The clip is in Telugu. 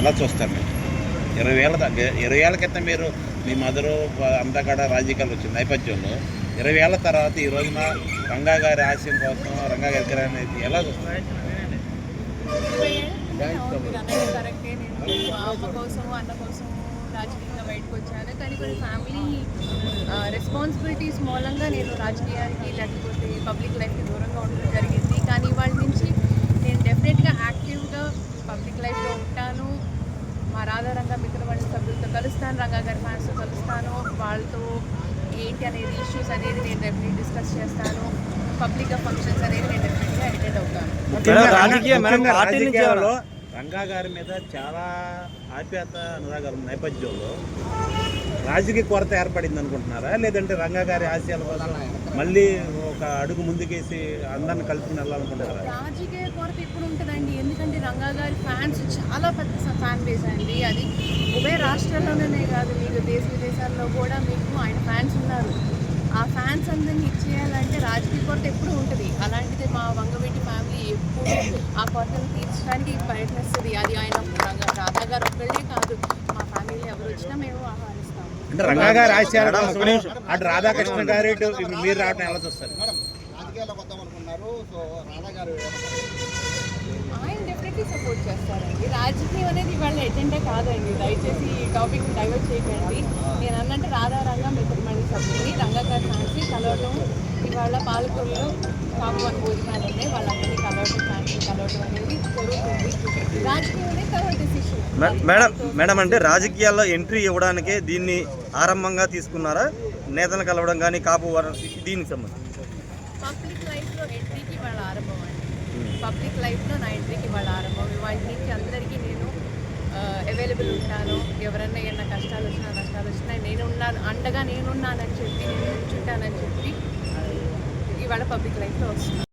ఎలా చూస్తారు మీరు? 20 ఏళ్ళ క్రితం మీరు మీ మదరు అంతా కూడా రాజకీయాలు వచ్చిన నేపథ్యంలో 20 ఏళ్ళ తర్వాత ఈ రోజున రంగా గారి ఆశయం కోసం రంగా గారి అనేది ఎలా చూస్తారు? కరెక్టే. నేను అమ్మ కోసం అన్న కోసం రాజకీయంగా బయటకు వచ్చాను. కానీ కొన్ని ఫ్యామిలీ రెస్పాన్సిబిలిటీస్ మూలంగా నేను రాజకీయానికి లేకపోతే పబ్లిక్ లైఫ్కి దూరంగా ఉండడం జరిగింది. కానీ ఇవాళ నుంచి నేను డెఫినెట్గా యాక్టివ్గా పబ్లిక్ లైఫ్లో ఉంటాను. మా రాధారంగ మిత్రమండలి సభ్యులతో కలుస్తాను, రంగా గారి ఫ్యాన్స్తో కలుస్తాను. వాళ్ళతో ఏంటి అనేది ఇష్యూస్ అనేది నేను డెఫినెట్లీ డిస్కస్ చేస్తాను. పబ్లిక్గా ఫంక్షన్స్ అనేది నేను డెఫినెట్గా అటెండ్ అవుతాను. రాజకీయాల్లో రంగా గారి మీద చాలా ఆప్యాయత అనురాగాల నేపథ్యంలో రాజకీయ కొరత ఏర్పడింది అనుకుంటున్నారా, లేదంటే రంగా గారి ఆశయాల కోసం మళ్ళీ ఒక అడుగు ముందుకేసి అందరిని కలుపుకుని వెళ్ళాలనుకుంటున్నారా? రాజకీయ కొరత ఎప్పుడు ఉంటుందండి, ఎందుకంటే రంగా గారి ఫ్యాన్స్ చాలా పెద్ద ఫ్యాన్ బేస్ అండి. అది ఉభయ రాష్ట్రాల్లోనే కాదు, మీకు దేశ విదేశాల్లో కూడా మీకు ఆయన ఫ్యాన్స్ ఉన్నారు. ఆ ఫ్యాన్స్ అందరినీ ఇచ్చేయాలంటే రాజకీయ కొరత ఎప్పుడు ఉంటుంది. అలాంటిది మా వంగవీటి ఫ్యామిలీ ఎప్పుడు ఆ కొరతను తీర్చడానికి ప్రయత్నిస్తుంది. అది ఆయన రాధా గారు ఒక్కళ్ళే కాదు, మా ఫ్యామిలీ ఎవరు వచ్చినా మేము ఆహ్వానిస్తాము. అంటే రంగా గారి ఆశయాల కోసం అటు రాధాకృష్ణ గారు మీరు రావడం ఎలా చూస్తారు? ఆయన డెఫినెట్లీ సపోర్ట్ చేస్తారండి. రాజకీయం అనేది ఇవాళ ఎజెండా కాదండి, దయచేసి ఈ టాపిక్ డైవర్ట్ చేయకండి. నేను అన్నట్టు రాధారంగ మిత్రమండలి సభ్యుని రంగా గారి ఫ్యాన్స్ని కలవటం, ఇవాళ పాలకొల్లో కాపువన్ భోజనాలు ఉన్నాయి, వాళ్ళందరినీ కలవటం, ఫ్యాన్స్ని కలవటం అనేది జరుగుతుంది. రాజకీయం అనేది తర్వాత డెసిషన్. మేడం అంటే రాజకీయాల్లో ఎంట్రీ ఇవ్వడానికే దీన్ని ఆరంభంగా తీసుకున్నారా? నేతలు కలవడం కానీ కాపు దీనికి సంబంధించి పబ్లిక్ లైఫ్లో ఎంట్రీకి వాళ్ళ ఆరంభం అండి. పబ్లిక్ లైఫ్లో నా ఎంట్రీకి వాళ్ళ ఆరంభం. వాళ్ళ నుంచి అందరికీ నేను అవైలబుల్ ఉంటాను. ఎవరన్నా ఏమన్నా కష్టాలు వచ్చినా నష్టాలు వచ్చినా నేనున్నాను, అండగా నేనున్నానని చెప్పి, నేను కూర్చుంటానని చెప్పి ఇవాళ పబ్లిక్ లైఫ్లో వస్తున్నాను.